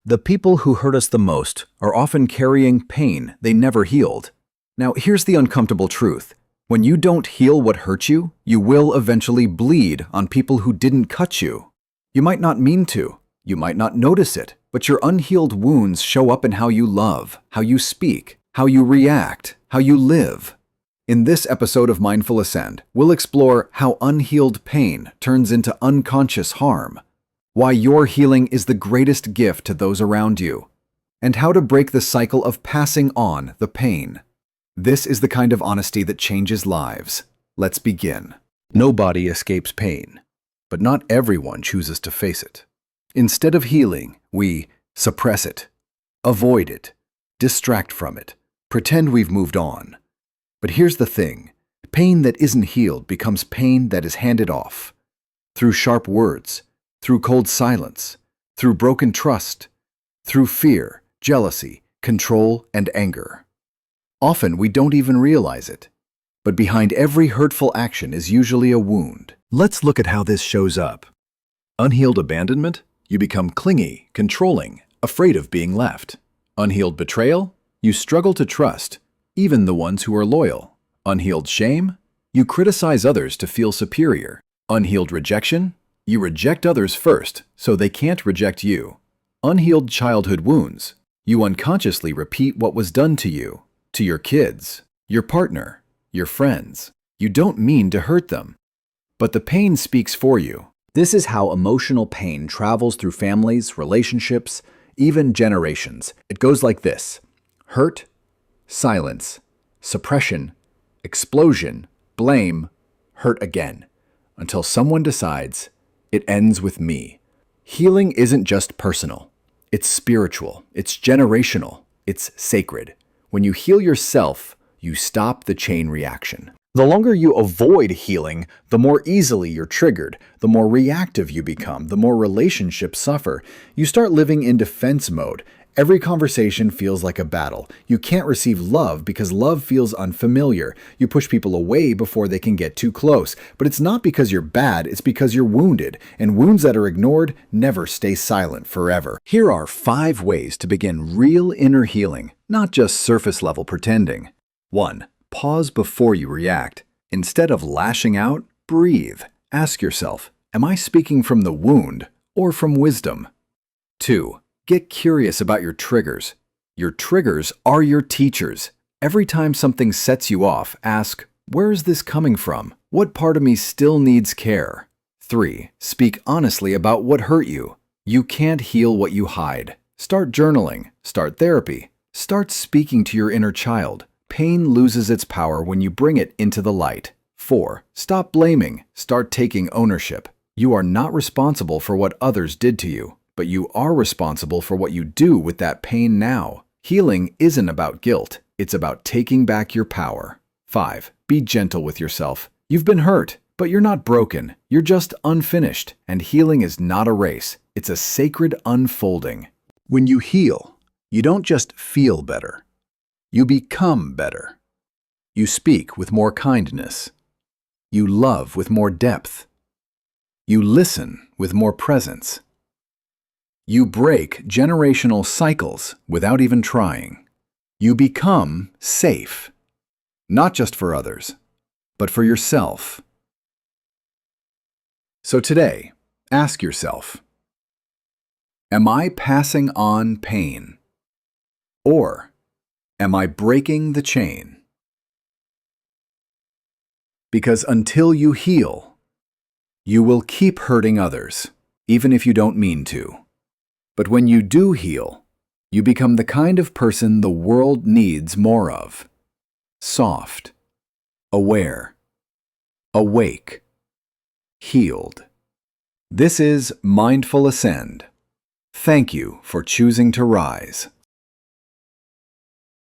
The people who hurt us the most are often carrying pain they never healed. Now, here's the uncomfortable truth. When you don't heal what hurt you, you will eventually bleed on people who didn't cut you. You might not mean to, you might not notice it, but your unhealed wounds show up in how you love, how you speak, how you react, how you live. In this episode of Mindful Ascent, we'll explore how unhealed pain turns into unconscious harm, why your healing is the greatest gift to those around you, and how to break the cycle of passing on the pain. This is the kind of honesty that changes lives. Let's begin. Nobody escapes pain, but not everyone chooses to face it. Instead of healing, we suppress it, avoid it, distract from it, pretend we've moved on. But here's the thing. Pain that isn't healed becomes pain that is handed off. Through sharp words, through cold silence, through broken trust, through fear, jealousy, control, and anger. Often we don't even realize it, but behind every hurtful action is usually a wound. Let's look at how this shows up. Unhealed abandonment? You become clingy, controlling, afraid of being left. Unhealed betrayal? You struggle to trust, even the ones who are loyal. Unhealed shame? You criticize others to feel superior. Unhealed rejection? You reject others first, so they can't reject you. Unhealed childhood wounds? You unconsciously repeat what was done to you, to your kids, your partner, your friends. You don't mean to hurt them, but the pain speaks for you. This is how emotional pain travels through families, relationships, even generations. It goes like this: hurt, silence, suppression, explosion, blame, hurt again, until someone decides, it ends with me. Healing isn't just personal. It's spiritual. It's generational. It's sacred. When you heal yourself, you stop the chain reaction. The longer you avoid healing, the more easily you're triggered, the more reactive you become, the more relationships suffer. You start living in defense mode. Every conversation feels like a battle. You can't receive love because love feels unfamiliar. You push people away before they can get too close. But it's not because you're bad, it's because you're wounded. And wounds that are ignored never stay silent forever. Here are 5 ways to begin real inner healing, not just surface-level pretending. 1. Pause before you react. Instead of lashing out, breathe. Ask yourself, am I speaking from the wound or from wisdom? 2. Get curious about your triggers. Your triggers are your teachers. Every time something sets you off, ask, where is this coming from? What part of me still needs care? 3. Speak honestly about what hurt you. You can't heal what you hide. Start journaling. Start therapy. Start speaking to your inner child. Pain loses its power when you bring it into the light. 4. Stop blaming. Start taking ownership. You are not responsible for what others did to you, but you are responsible for what you do with that pain now. Healing isn't about guilt. It's about taking back your power. 5. Be gentle with yourself. You've been hurt, but you're not broken. You're just unfinished. And healing is not a race. It's a sacred unfolding. When you heal, you don't just feel better. You become better. You speak with more kindness. You love with more depth. You listen with more presence. You break generational cycles without even trying. You become safe, not just for others, but for yourself. So today, ask yourself, am I passing on pain? Or am I breaking the chain? Because until you heal, you will keep hurting others, even if you don't mean to. But when you do heal, you become the kind of person the world needs more of. Soft, aware, awake, healed. This is Mindful Ascend. Thank you for choosing to rise.